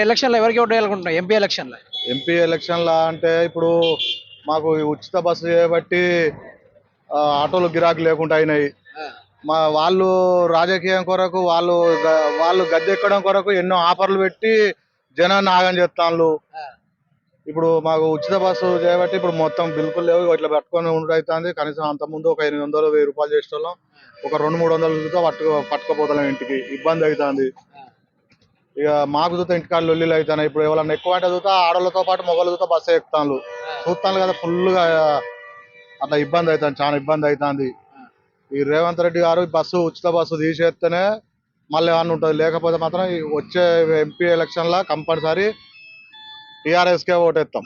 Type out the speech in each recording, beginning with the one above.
ఎలక్షన్‌లో ఎవరికి vote వేయాలనుకుంటున్నావు? MP ఎలక్షన్‌లో. ఎంపీ ఎలక్షన్‌లా అంటే ఇప్పుడు మాకు ఈ ఉచిత బస్సు చేయబట్టి ఆటోలు గిరాకీ లేకుండా అయినాయి. వాళ్ళు రాజకీయం కొరకు వాళ్ళు గద్దెక్కడం కొరకు ఎన్నో ఆఫర్లు పెట్టి జనాన్ని ఆగం చేస్తాండ్లు. ఇప్పుడు మాకు ఉచిత బస్సు చేయబట్టి ఇప్పుడు మొత్తం బిల్కులు లేవు. ఇట్లా పట్టుకొని ఉండైతుంది. కనీసం అంతకుముందు ఒక 800, 1000 రూపాయలు చేసేటోళ్ళం. ఒక 200, 300 చూస్తే పట్టుకపోతాం ఇంటికి. ఇబ్బంది అవుతుంది. ఇక మాకు చూస్తే ఇంటికాడ లొల్లిలు అవుతున్నాయి. ఇప్పుడు ఎవరన్నా ఎక్కువ అంటే చూస్తే ఆడోళ్ళతో పాటు మొగలు చూస్తే బస్సు ఎక్కుతాను చూస్తాను కదా. ఫుల్గా అట్లా ఇబ్బంది అవుతుంది. చాలా ఇబ్బంది అవుతుంది. ఈ రేవంత్ రెడ్డి గారు బస్సు ఉచిత బస్సు తీసేస్తేనే మళ్ళీ ఏమన్నా ఉంటుంది. లేకపోతే మాత్రం ఈ వచ్చే ఎంపీ ఎలక్షన్లో కంపల్సరీ టీఆర్ఎస్కే ఓటేస్తాం.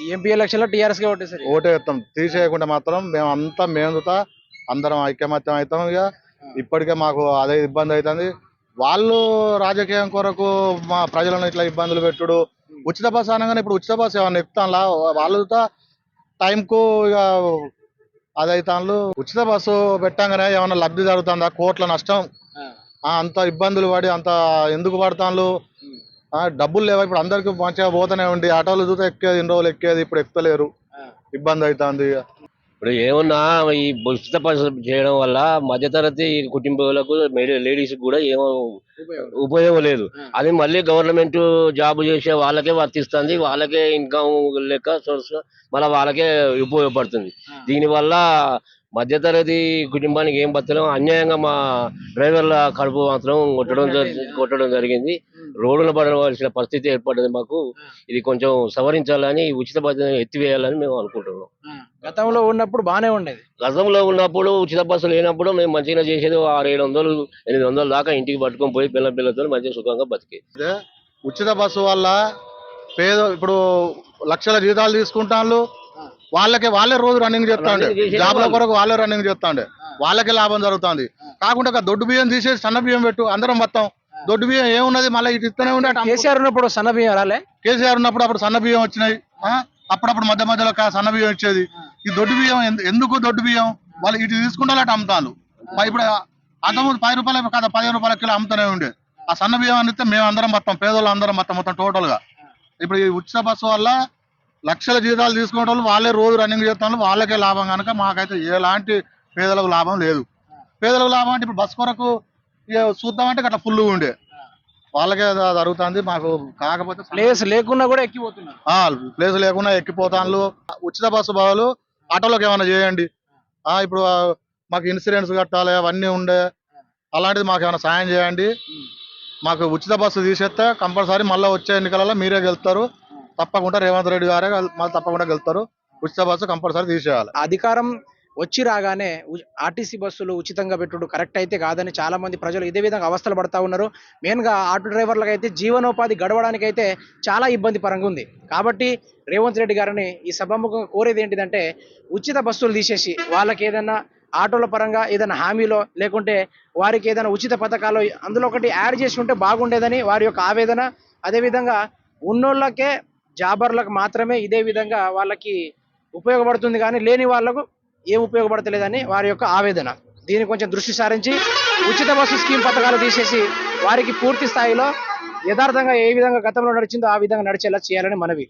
ఈ ఎంపీ ఎలక్షన్‌లో టీఆర్ఎస్‌కే ఓటేసారు. ఓటేస్తాం. తీసేయకుండా మాత్రం మేము చూతా అందరం ఐకమత్యం అవుతాం. ఇక ఇప్పటికే మాకు అదే ఇబ్బంది అవుతుంది. వాళ్ళు రాజకీయం కొరకు మా ప్రజలను ఇట్లా ఇబ్బందులు పెట్టుడు. ఉచిత బస్సు అనగానే ఇప్పుడు ఉచిత బస్సు ఏమన్నా ఎక్కుతాంలా వాళ్ళు చూతా టైంకు ఇక అదైతాన్లు. ఉచిత బస్సు పెట్టంగానే ఏమన్నా లబ్ధి జరుగుతుందా? కోట్ల నష్టం. అంత ఇబ్బందులు పడి అంత ఎందుకు పడతాన్లు? డబ్బులు లేవా? ఇప్పుడు అందరికి మంచిగా పోతూనే ఉండి ఆటోలు చూస్తే ఎక్కేది ఇన్ని రోజులు ఎక్కేది ఇప్పుడు ఎక్కుతలేరు. ఇబ్బంది అవుతుంది. ఇప్పుడు ఏమన్నా ఈ ఉచిత బస్సు చేయడం వల్ల మధ్యతరగతి కుటుంబాలకు లేడీస్ కూడా ఏమో ఉపయోగం లేదు. అది మళ్ళీ గవర్నమెంట్ జాబ్ చేసే వాళ్ళకే వర్తిస్తుంది. వాళ్ళకే ఇన్కమ్ లెక్క సోర్స్ మళ్ళీ వాళ్ళకే ఉపయోగపడుతుంది. దీనివల్ల మధ్యతరగతి కుటుంబానికి ఏం బతకడం అన్యాయంగా మా డ్రైవర్ల కడుపు మాత్రం కొట్టడం జరిగింది. రోడ్డున పడవలసిన పరిస్థితి ఏర్పడ్డది మాకు. ఇది కొంచెం సవరించాలని ఉచిత బస్సు ఎత్తివేయాలని మేము అనుకుంటున్నాం. గతంలో ఉన్నప్పుడు బానే ఉండేది. గతంలో ఉన్నప్పుడు ఉచిత బస్సు లేనప్పుడు మేము మంచిగా చేసేది 600, 700, 800 దాకా ఇంటికి పట్టుకొని పోయి పిల్లలతో మంచిగా సుఖంగా బతికేది. ఉచిత బస్సు వల్ల ఇప్పుడు లక్షల జీతాలు తీసుకుంటాను. వాళ్ళే రోజు రన్నింగ్ చేస్తాండే. జాబ్ల కొరకు వాళ్ళే రన్నింగ్ చేస్తాండే. వాళ్ళకే లాభం జరుగుతుంది. కాకుండా దొడ్డు బియ్యం తీసేసి సన్న బియ్యం పెట్టు అందరం మొత్తం. దొడ్డు బియ్యం ఏమున్నది మళ్ళీ ఇటు ఇస్తూనే ఉండే. కేసీఆర్ ఉన్నప్పుడు సన్న బియ్యం రాలే. కేసీఆర్ ఉన్నప్పుడు అప్పుడు సన్న బియ్యం వచ్చినాయి. అప్పుడప్పుడు మధ్యలో సన్న బియ్యం వచ్చేది. ఈ దొడ్డు బియ్యం ఎందుకు దొడ్డు బియ్యం వాళ్ళు ఇటు తీసుకుంటే అటు అమ్ముతాను. ఇప్పుడు అంతకుముందు 10 రూపాయలు కదా 15 రూపాయల కిలో అమ్ముతూనే ఉండే. ఆ సన్న బియ్యం అనిస్తే మేము అందరం మొత్తం పేదోళ్ళు అందరం మొత్తం టోటల్ గా. ఇప్పుడు ఈ ఉచిత బస్సు వల్ల లక్షల జీతాలు తీసుకునే వాళ్ళు వాళ్ళే రోజు రన్నింగ్ చేస్తాను. వాళ్ళకే లాభం కనుక మాకైతే ఎలాంటి పేదలకు లాభం లేదు. పేదలకు లాభం అంటే ఇప్పుడు బస్సు కొరకు చూద్దామంటే అట్లా ఫుల్ ఉండే వాళ్ళకే జరుగుతుంది. మాకు కాకపోతే ప్లేస్ లేకున్నా కూడా ఎక్కిపోతున్నారు. ప్లేస్ లేకుండా ఎక్కిపోతాను. ఉచిత బస్సు బదులు ఆటోలోకి ఏమైనా చేయండి. ఇప్పుడు మాకు ఇన్సూరెన్స్ కట్టాలి అవన్నీ ఉండే. అలాంటిది మాకు ఏమైనా సాయం చేయండి. మాకు ఉచిత బస్సు తీసేస్తే కంపల్సరీ మళ్ళీ వచ్చే ఎన్నికలలో మీరే గెలుస్తారు. తప్పకుండా రేవంత్ రెడ్డి గారే మళ్ళీ తప్పకుండా గెలుస్తారు. ఉచిత బస్సు కంపల్సరీ తీసేయాలి. అధికారం వచ్చి రాగానే ఆర్టీసీ బస్సులు ఉచితంగా పెట్టుడు కరెక్ట్ అయితే కాదని చాలా మంది ప్రజలు ఇదే విధంగా అవస్థలు పడతా ఉన్నారు. మెయిన్గా ఆటో డ్రైవర్లకు అయితే జీవనోపాధి గడవడానికి అయితే చాలా ఇబ్బంది పరంగా ఉంది. కాబట్టి రేవంత్ రెడ్డి గారిని ఈ సభాముఖంగా కోరేది ఏంటిదంటే ఉచిత బస్సులు తీసేసి వాళ్ళకి ఏదైనా ఆటోల పరంగా ఏదైనా హామీలో లేకుంటే వారికి ఏదైనా ఉచిత పథకాలు అందులో ఒకటి యాడ్ చేసి ఉంటే బాగుండేదని వారి యొక్క ఆవేదన. అదేవిధంగా ఉన్నోళ్ళకే జాబర్లకు మాత్రమే ఇదే విధంగా వాళ్ళకి ఉపయోగపడుతుంది కానీ లేని వాళ్లకు ఏం ఉపయోగపడతలేదని వారి యొక్క ఆవేదన. దీన్ని కొంచెం దృష్టి సారించి ఉచిత బస్సు స్కీమ్ పథకాలు తీసేసి వారికి పూర్తి స్థాయిలో యథార్థంగా ఏ విధంగా గతంలో నడిచిందో ఆ విధంగా నడిచేలా చేయాలని మనవి.